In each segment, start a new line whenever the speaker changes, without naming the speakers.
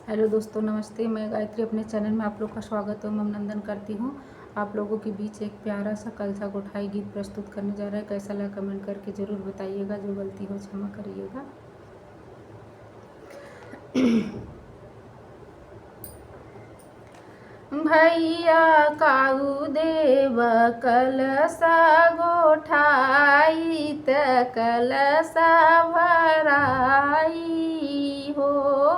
Hello दोस्तों, नमस्ते। मैं गायत्री अपने चैनल में आप लोग का स्वागत एवं अभिनंदन करती हूँ। आप लोगों के बीच एक प्यारा सा कलसा गोठाई गीत प्रस्तुत करने जा रहा है। कैसा लगा कमेंट करके ज़रूर बताइएगा। जो गलती हो क्षमा करिएगा। भैया काऊ देव कलसा गोठाई त कलसा भराई हो।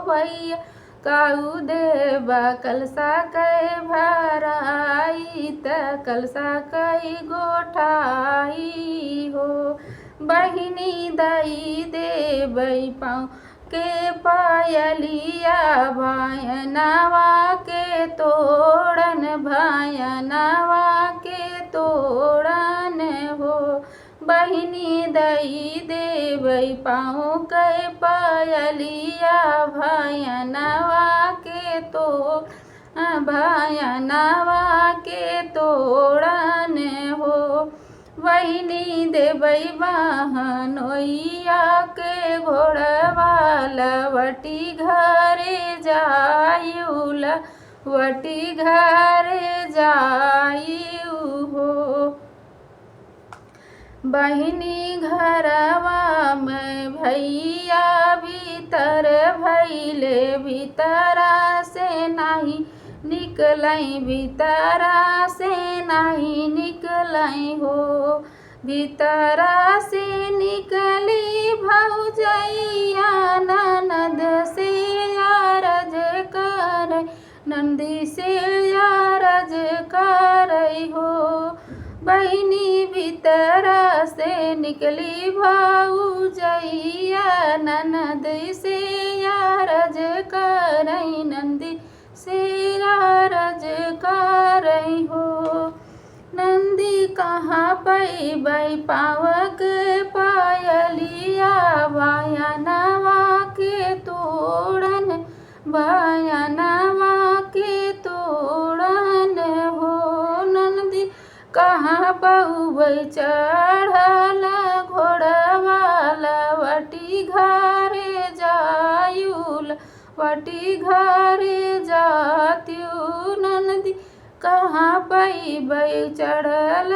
भैया काऊ देव कलसा कै भराई त कलसा कै गोठाई हो। बहिनी दई देबै पाँव के पायलिया भायनवा के तोड़न भायनवा के तोड़न हो। बहिनी दई देबै पाँव के पायलिया भायनवा के तो भायनवा के तोड़न हो। बहिनी देबै बहनोइया के घोड़वा लवटी घरे जायू लवटी घरे जायू हो। बहिनी घरवा में भैया भीतर भैले भीतरा से नहीं निकलई भीतरा से नहीं निकलई हो। भीतरा से निकली भौजैया ननद से अरज कर नंदी से अरज कर हो। बहिनी भीतरा से निकली भौजैया ननद से अरज कर नंदी से अरज कर हो। नंदी कहाँ पैबै पावक पायलिया भायनवा के तोड़न भायनवा के तोड़न हो। नंदी कहाँ पौबै चढ़ल घोड़वा लवटी घरे जायू लवटी घरे जात्यू। नंदी कहाँ पैबै चढ़ल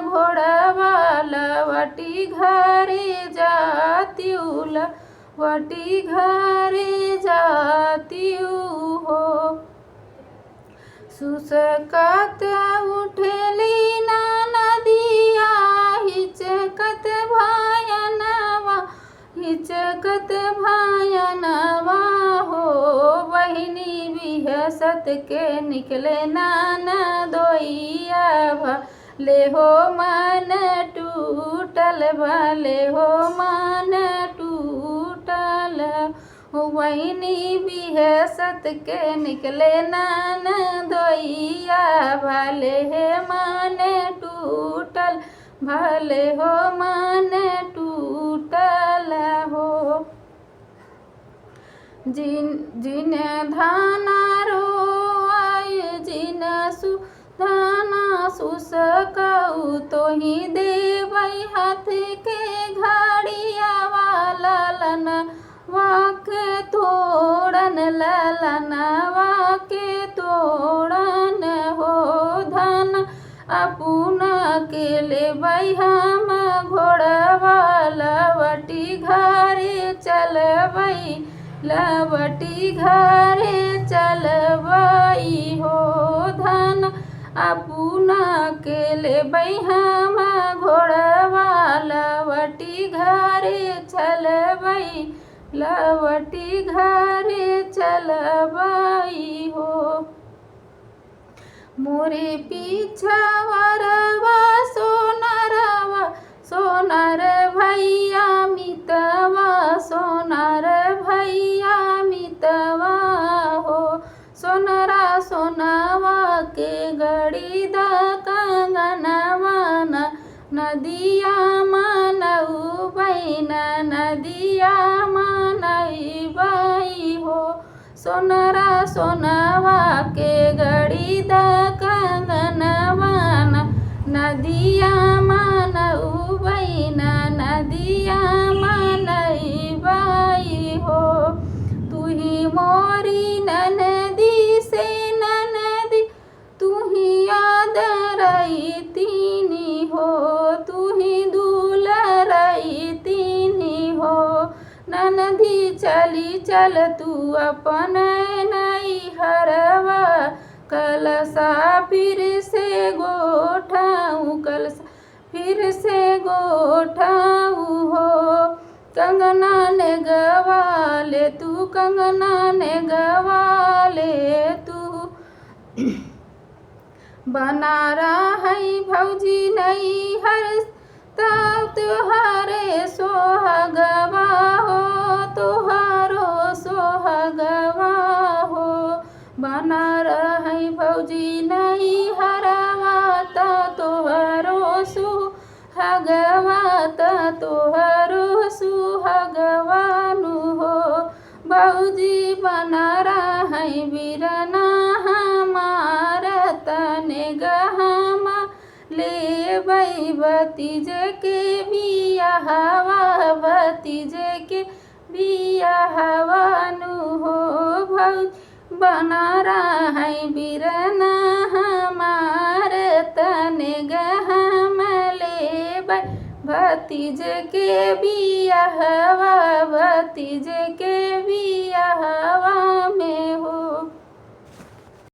घोड़वा लवटी घरे जात्यू लवटी घरे जात्यू हो। सुसकत उठली नदिया हिचकत भायनवा हिचकत भायनवा हो। बहिनी बिहसत के निकले ननदोइया भले हो मन टूटल भले हो मन टूटल हो। बहिनी बिहसत के निकले ननदोइया भले है मन टूटल भले हो मन टूटल हो। जिन धाना रोआय जिन सुधाना सुसकऊ तोहि देबै हाथ के घड़िया वाला लन वाक तोड़न ललन वाके तोड़न हो। धन अपना के लेबै हम घोड़वा लवटी घरे चलबै लवटी घरे चलबै हो। धन अपना के लेबै हम घोड़वा लवटी घरे चलबै लवटी घरे चलबै हो। मोरे पीछावरवा सोनरवा सोनर भैया मितवा सोनर भैया मितवा हो। सोनरा सोनवा के गड़ी द कंगनवा नदिया मनऊ बैन नदिया मनई हो। सोनरा सोनवा के गड़ी द कंगनवा नदिया मनऊ बैन नदिया मनई हो। तू ही मोरी ननदी से ननदी तू ही याद रही तीनी हो, तू ही दुलरई तीनी हो। ननदी चली चल तू अपन नैहरवा, कलसा फिर से गोठाऊँ, कलसा फिर से गोठाऊँ हो। कंगना ने गवाले तू, कंगना ने गवाले तू, बना रहा है भौजी नैहर तब तुहारे सोहगवा हो, तुहारो सोहगवा हो। बना रहा है भौजी नैहरवा त तोहरो सुहागवा, त तोहरो सुहागवानु हो। भौजी बना रहा है बिरना हमार तने गहमा ले भतीजे के बियाहवा, भतीजे के बियाहवानु हो। भौजी बना रहा है बिरना हमार तने गहमा ले भतीजे के बियाहवा, भतीजे के बियाहवा में हो।